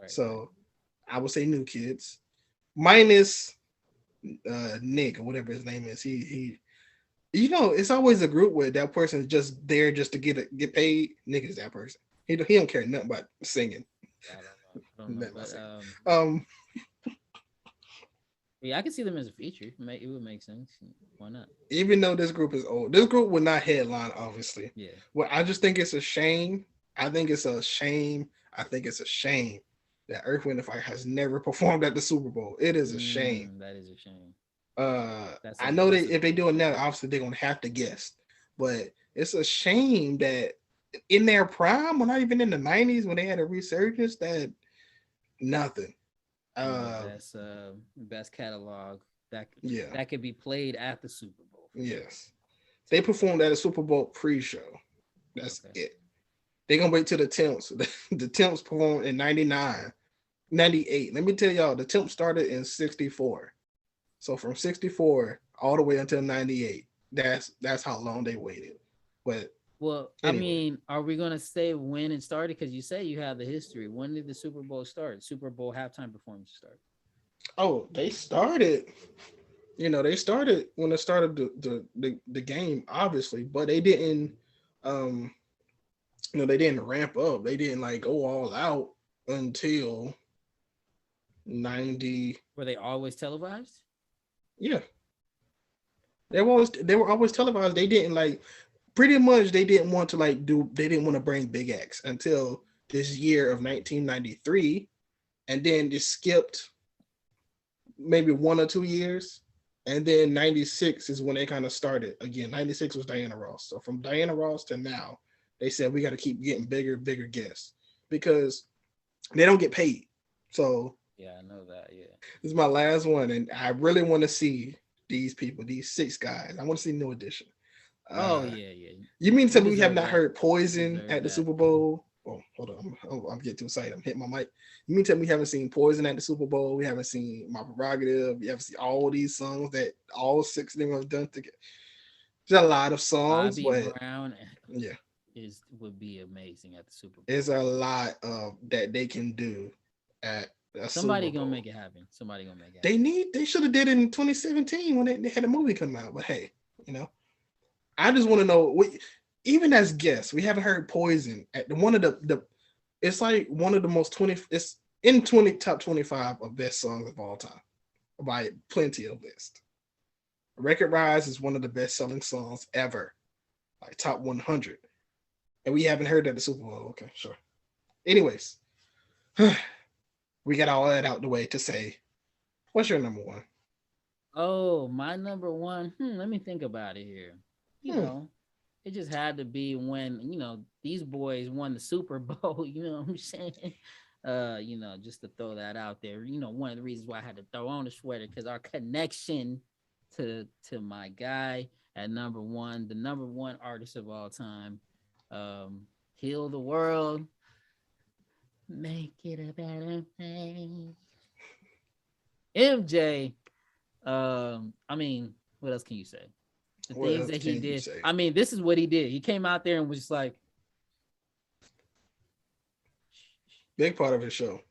So I would say New Kids, minus Nick or whatever his name is. He it's always a group where that person is just there just to get paid. Nick is that person. He don't care nothing about singing. I don't know, but, yeah, I can see them as a feature. It would make sense. Why not? Even though this group is old, this group would not headline, obviously. Yeah. Well, I just think it's a shame. I think it's a shame that Earth, Wind & Fire has never performed at the Super Bowl. It is a shame. That is a shame. I know that if they do it now, obviously they're gonna have to guess, but it's a shame that in their prime, well, not even in the 90s when they had a resurgence, that nothing. Best catalog that could be played at the Super Bowl. Yes, they performed at a Super Bowl pre-show. That's it. They're gonna wait till the Temps. The Temps performed in 99, 98. Let me tell y'all, the Temps started in 64. So from 64 all the way until 98, that's how long they waited. But anyway. I mean, are we gonna say when it started? Because you say you have the history. When did the Super Bowl start? Super Bowl halftime performance start? Oh, they started. They started when they started the game, obviously, but they didn't um they didn't ramp up. They didn't like go all out until 90. Were they always televised? Yeah. They were always televised. They didn't like pretty much they didn't want to they didn't want to bring big acts until this year of 1993, and then just skipped maybe 1 or 2 years, and then 96 is when they kind of started again. 96 was Diana Ross. So from Diana Ross to now, they said we got to keep getting bigger guests because they don't get paid. So Yeah, I know that. Yeah. this is my last one, and I really want to see these people, these 6 guys. I want to see New Edition. Oh yeah, yeah. You mean to You tell me we have deserve not that. heard Poison Deserve at the that. Super Bowl? Oh, hold on. I'm getting too excited. I'm hitting my mic. You mean to tell me we haven't seen Poison at the Super Bowl? We haven't seen My Prerogative. We haven't seen all these songs that all 6 of them have done together. There's a lot of songs, Bobby but Brown yeah, would be amazing at the Super Bowl. it's a lot of that they can do at a Somebody Super gonna Bowl. make it happen. Somebody gonna make it happen. They should have did it in 2017 when they had a movie come out. But hey, you know, I just want to know even as guests, we haven't heard Poison at one of the it's like one of the most 20 it's in 20 top 25 of best songs of all time by plenty of list. Record Rise is one of the best selling songs ever, like top 100. And we haven't heard that at the Super Bowl. Okay, sure. Anyways, we got all that out the way to say, what's your number one? Oh, my number one. Let me think about it here. You Hmm. know, it just had to be when these boys won the Super Bowl. You know what I'm saying? Just to throw that out there. One of the reasons why I had to throw on the sweater because our connection to my guy at number one, the number one artist of all time, heal the world, make it a better place. MJ. I mean, what else can you say? The What things else that he can you did. say? I mean, this is what he did. He came out there and was just like, Big part of his show.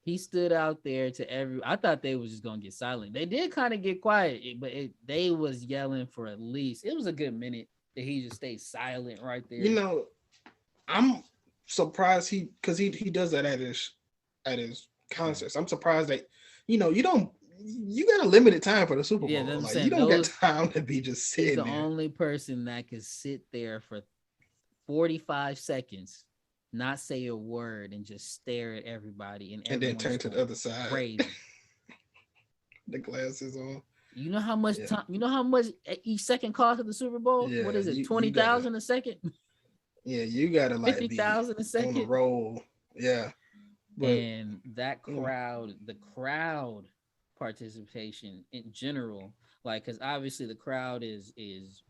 he stood out there to every. I thought they was just gonna get silent. They did kind of get quiet, but they was yelling for at least. It was a good minute that he just stayed silent right You there. know, I'm surprised because he does that at his concerts. I'm surprised that you got a limited time for the Super Yeah, Bowl. I'm Like you saying don't got those. time to be just He's sitting the there. only person that could sit there for 45 seconds, not say a word, and just stare at everybody, and And then everyone's turn just to the going other side. crazy. The glasses on. You know how much Yeah. time? You know how much each second cost at the Super Bowl? Yeah, What is it? you gotta 20,000 a second? you gotta like be 50,000 a on the second? roll. Yeah. But And that you know, crowd participation in general, like, because obviously the crowd is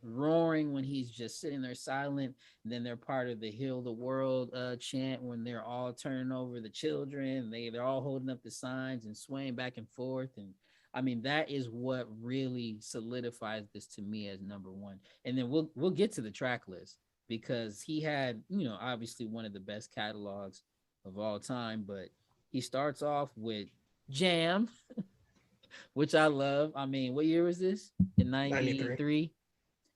roaring when he's just sitting there silent, and then they're part of the heal the world chant when they're all turning over the children. They're all holding up the signs and swaying back and forth. And I mean, that is what really solidifies this to me as number one. And then we'll get to the track list because he had, obviously one of the best catalogs of all time, but he starts off with Jam, which I love. I mean, what year was this? In 93. 93.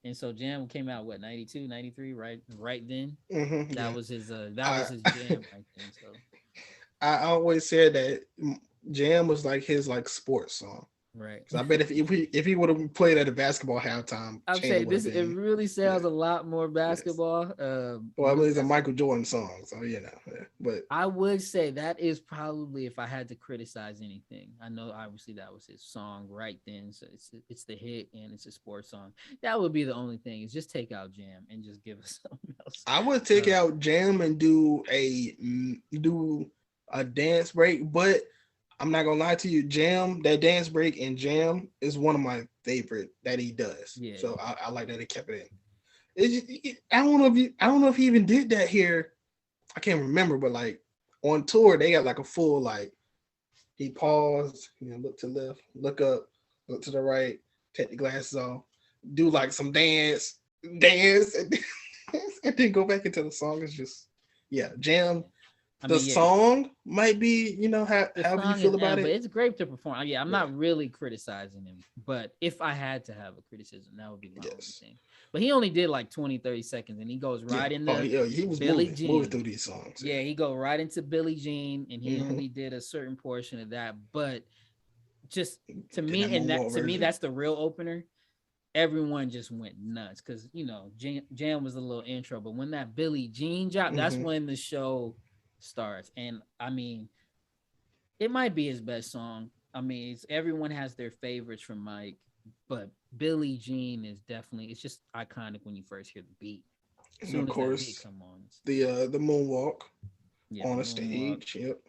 And so Jam came out what, 92, 93, right then. Yeah. That I was his jam right then. So I always said that Jam was like his like sports song. right. So I bet if he would have played at a basketball halftime, I'm Jam saying would have this, it been really yeah. sounds a lot more Yes. basketball. Well, I mean, it's a Michael Jordan song, so yeah. But I would say that is probably, if I had to criticize anything. I know obviously that was his song right then, so it's the hit and it's a sports song. That would be the only thing, is just take out Jam and just give us something else. I would take out Jam and do a dance break. But I'm not gonna lie to you, Jam, that dance break in Jam is one of my favorite that he does. Yeah. So I like that he kept it in. I don't know if he even did that here. I can't remember, but like on tour, they got like a full like he paused, look to the left, look up, look to the right, take the glasses off, do like some dance, and, and then go back into the song. It's just Jam. I The mean, yeah, song might be, the however you song is, feel about but it. it's great to perform. Yeah, I'm Yeah. not really criticizing him, but if I had to have a criticism, that would be my only Yes. thing. But he only did like 20, 30 seconds, and he goes Yeah. right Oh, into yeah. He was Billie moving Jean. through these songs. Yeah, he go right into Billie Jean, and he Hmm. only did a certain portion of that. But just to Then that me, and that moonwalk to me, version. that's the real opener. Everyone just went nuts because Jam was a little intro, but when that Billie Jean dropped, that's Hmm. when the show starts. And I mean, it might be his best song. I mean, everyone has their favorites from Mike, but Billie Jean is definitely, it's just iconic when you first hear the beat. As And of soon as that beat course, come on, the moonwalk yeah, the on the moonwalk. stage. Yep.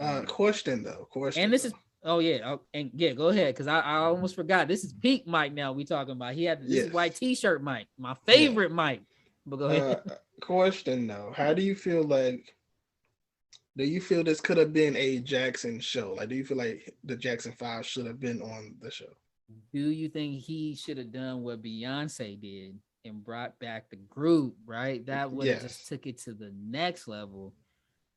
Mm. Question though. And Question this is, though. oh yeah, and yeah, go ahead, because I almost forgot. This is peak Mike. Now we talking about, this is Yes. white T-shirt Mike, my Yeah. favorite Mike. But go ahead. Question though. How do you feel like? Do you feel this could have been a Jackson show? Like, do you feel like the Jackson Five should have been on the show? Do you think he should have done what Beyonce did and brought back the group? Right, that would have just Yes. took it to the next level.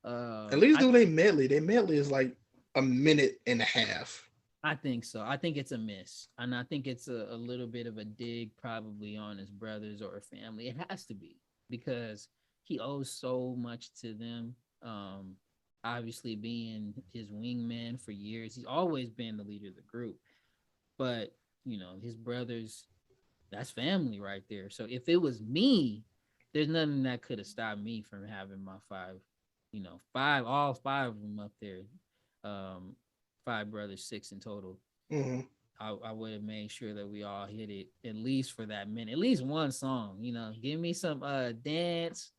At least I do they medley. Their medley is like a minute and a half. I think so. I think it's a miss, and I think it's a little bit of a dig, probably on his brothers or family. It has to be because he owes so much to them. Obviously, being his wingman for years, he's always been the leader of the group. But his brothers, that's family right there. So if it was me, there's nothing that could have stopped me from having my five, all five of them up there. Um, Five brothers, six in total. Hmm. I would have made sure that we all hit it at least for that minute, at least one song. Give me some dance,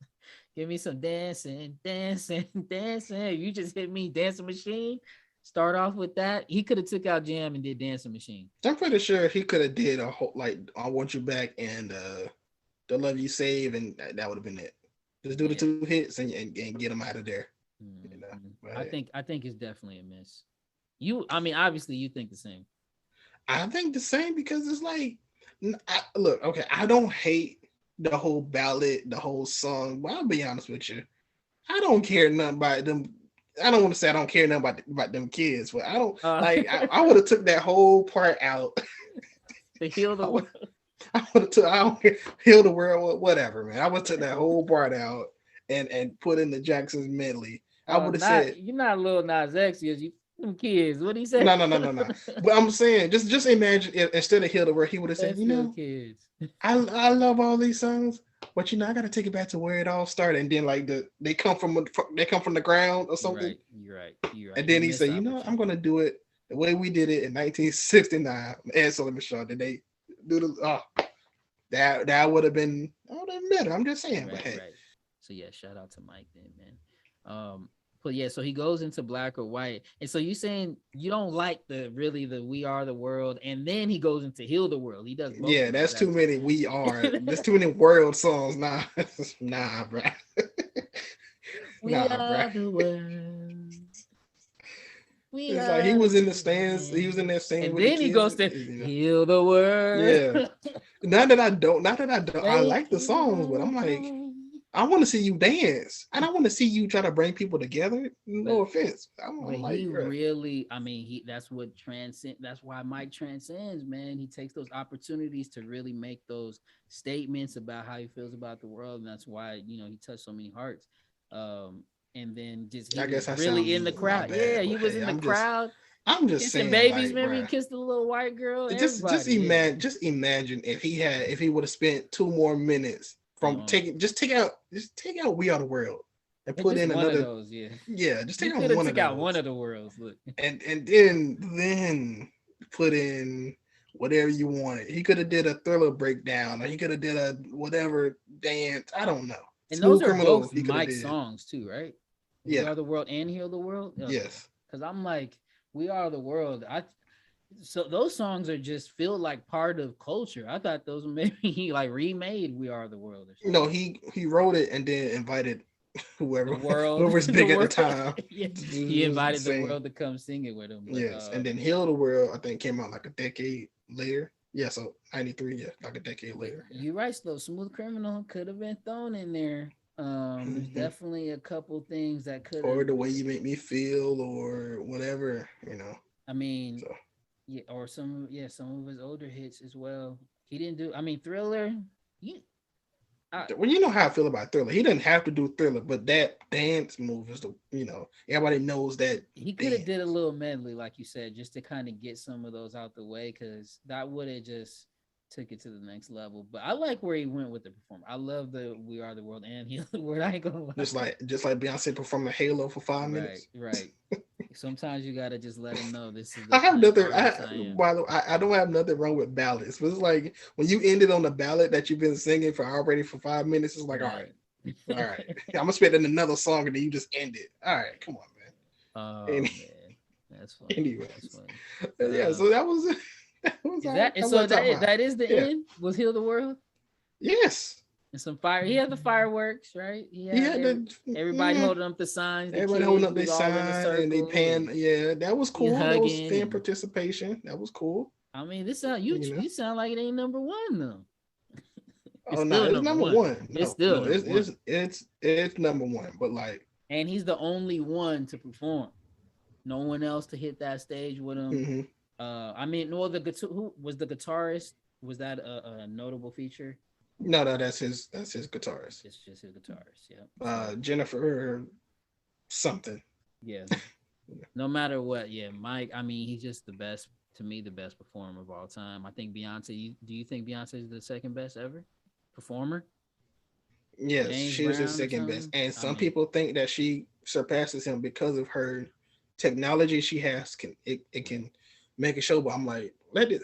give me some dancing, dancing, dancing. You just hit me, Dancing Machine. Start off with that. He could have took out Jam and did Dancing Machine. I'm pretty sure he could have did a whole like "I Want You Back" and "The Love You Save," and that would have been it. Just do the Yeah. two hits and get them out of there. Mm-hmm. But I think it's definitely a miss. I mean, obviously you think the same. I think the same because it's like, look, okay, I don't hate the whole ballad, the whole song, but I'll be honest with you, I don't care nothing about them. I don't want to say I don't care nothing about them kids, but I don't like. I would have took that whole part out. To heal the world. I would have took. I don't care, heal the world, whatever, man. I would have took that whole part out and put in the Jackson's medley. I would have said, You're not Lil Nas X, you them kids. What do he say? no. But I'm saying, just imagine if instead of heal the world, he would have said, kids. I love all these songs, but I got to take it back to where it all started, and then like they come from the ground or something. You're right. And then he said, I'm gonna do it the way we did it in 1969. And so let me show that they do that would have been better. I'm just saying, but hey. Right. So yeah, shout out to Mike then, man. But yeah, so he goes into Black or White, and so you saying you don't like the We Are the World, and then he goes into Heal the World. He does both. Yeah, that's too many. We are. There's too many world songs. Nah, bro. We are the world. It's like he was in the stands. He was in that stands. And then he goes to Heal the World. Yeah. Not that I don't. I like the songs, but I'm like, I want to see you dance, and I want to see you try to bring people together. No offense. That's what transcend. That's why Mike transcends, man. He takes those opportunities to really make those statements about how he feels about the world, and that's why he touched so many hearts. And then he was really in the crowd. Yeah, he was in the crowd. I'm just saying, babies. Remember, he kissed the little white girl. Just imagine if he would have spent 2 more minutes from take out We Are the World and put in another. Of those, just take out one of those. One of the worlds. Look. And then put in whatever you wanted. He could have did a Thriller breakdown, or he could have did a whatever dance. I don't know. And those are both Mike songs too, right? We Are the World and Heal the World. Yes. Because I'm like, We Are the World. So those songs are just feel like part of culture. I thought those maybe he like remade We Are the World. No, he wrote it and then invited whoever's big at the time. He invited the world to come sing it with him. But, yes, and then Heal the World I think came out like a decade later. Yeah, so 93, like a decade later. You're right, though. Smooth Criminal could have been thrown in there. There's definitely a couple things that could or have. the way you make me feel, or whatever, I mean, So yeah, or some of his older hits as well. He didn't do. I mean, Thriller. You, well, you know how I feel about Thriller. He didn't have to do Thriller, but that dance move is everybody knows that he could have dance. did a little medley, like you said, just to kind of get some of those out the way, because that would have just took it to the next level. But I like where he went with the performance. I love the "We Are the World" and "Heal the World." I ain't gonna lie. Just like Beyonce performing Halo for 5 minutes. Right. Sometimes you gotta just let him know this is. I have nothing. I don't have nothing wrong with ballads, but it's like when you ended on a ballad that you've been singing for already for 5 minutes. It's like, all right. I'm gonna spend in another song and then you just end it. All right, come on, man. Oh man, that's funny. Anyways, that's funny. Yeah. So that was it. That is the end. Was "Heal the World"? Yes. And some fire. He had the fireworks, right? He had everybody holding up the signs. Everybody holding up their sign and they pan. Yeah, that was cool. That was fan participation. That was cool. I mean, this sound you sound like it ain't number one though. It's number one. It's still it's number one. But like, and he's the only one to perform. No one else to hit that stage with him. I mean, who was the guitarist? Was that a notable feature? No, that's his guitarist. It's just his guitarist. Yeah. Jennifer something. Yeah. No matter what, yeah, Mike. I mean, he's just the best performer of all time. I think Beyonce. Do you think Beyonce is the second best ever performer? Yes, she was the second best, and some people think that she surpasses him because of her technology she has. It can make a show, but I'm like, let this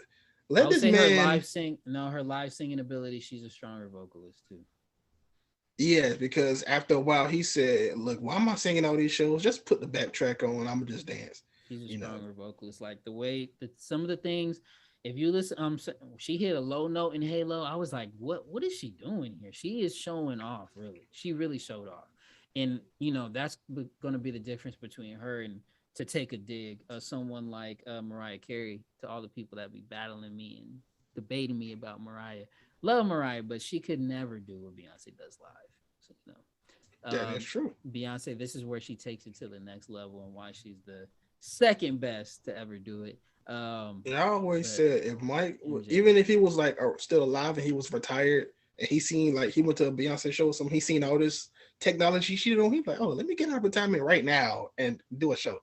man. Her live singing ability. She's a stronger vocalist too. Yeah, because after a while he said, "Look, why am I singing all these shows? Just put the backtrack on. I'm gonna just dance." She's a stronger vocalist. Like the way that some of the things. If you listen, she hit a low note in Halo. I was like, what is she doing here? She is showing off, really. She really showed off. And, that's going to be the difference between her and to take a dig of someone like Mariah Carey, to all the people that be battling me and debating me about Mariah. Love Mariah, but she could never do what Beyonce does live. So, that is true. Beyonce, this is where she takes it to the next level and why she's the second best to ever do it. I always said if Mike, even if he was like still alive and he was retired and he seen like he went to a Beyonce show or something, he seen all this technology she don't. He's like, oh, let me get out of retirement right now and do a show.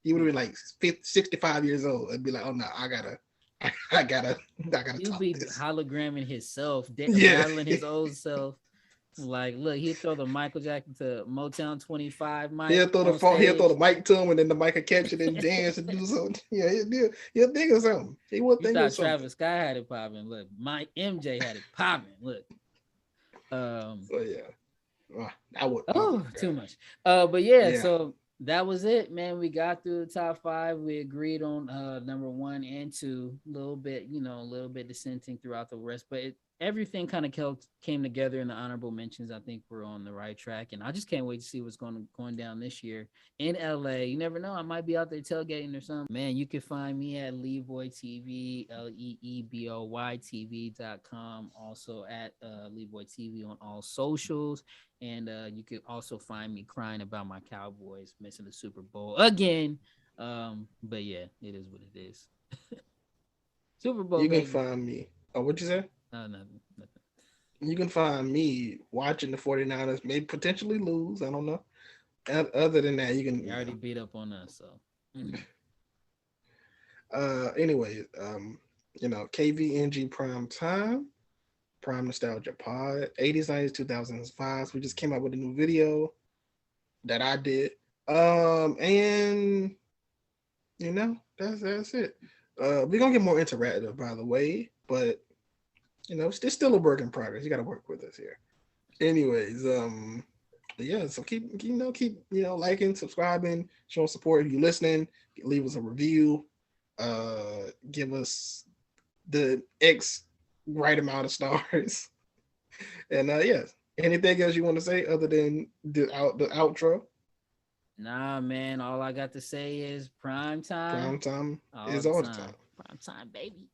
He would have been like 65 years old and be like, oh no, I gotta He'll be hologramming himself, battling his old self. Like, look, he'll throw the Michael Jackson to Motown 25 mic. He'll throw the mic to him, and then the mic will catch it and dance and do something. Yeah, he'll think of something. He will think of something. Travis Scott had it popping. Look, Mike MJ had it popping. Look. So yeah. Too much. But yeah, so that was it, man. We got through the top 5. We agreed on number 1 and 2. A little bit dissenting throughout the rest, but everything kind of came together in the honorable mentions. I think we're on the right track, and I just can't wait to see what's going down this year in LA. You never know, I might be out there tailgating or something. Man, you can find me at Leeboy TV, LEEBOY TV.com. Also at Leeboy TV on all socials, and you can also find me crying about my Cowboys missing the Super Bowl again. But yeah, it is what it is. Super Bowl. You can find me. Oh, what'd you say? Nothing. You can find me watching the 49ers maybe potentially lose. I don't know. Other than that, you can. You already beat up on us, so. Anyway, KVNG Prime Time, Prime Nostalgia Pod, 80s, 90s, 2000s, 2005s. We just came out with a new video that I did. And that's it. We're gonna get more interactive, by the way, but it's still a work in progress. You got to work with us here. Anyways, so keep liking, subscribing, showing support. If you're listening, leave us a review. Give us the X right amount of stars. And anything else you want to say other than the outro? Nah, man. All I got to say is prime time. Prime time is all the time. Prime time, baby.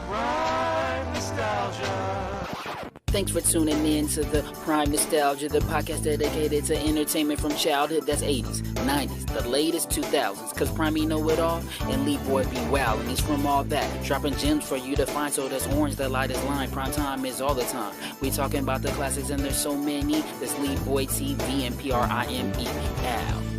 Prime nostalgia. Thanks for tuning in to the Prime Nostalgia, the podcast dedicated to entertainment from childhood. That's 80s, 90s, the latest 2000s. Cause Prime know it all, and Leeboy be wild, and he's from all that. Dropping gems for you to find, so that's orange, the lightest line. Prime time is all the time. We talking about the classics, and there's so many. That's Leeboy TV and PRIME. Ow.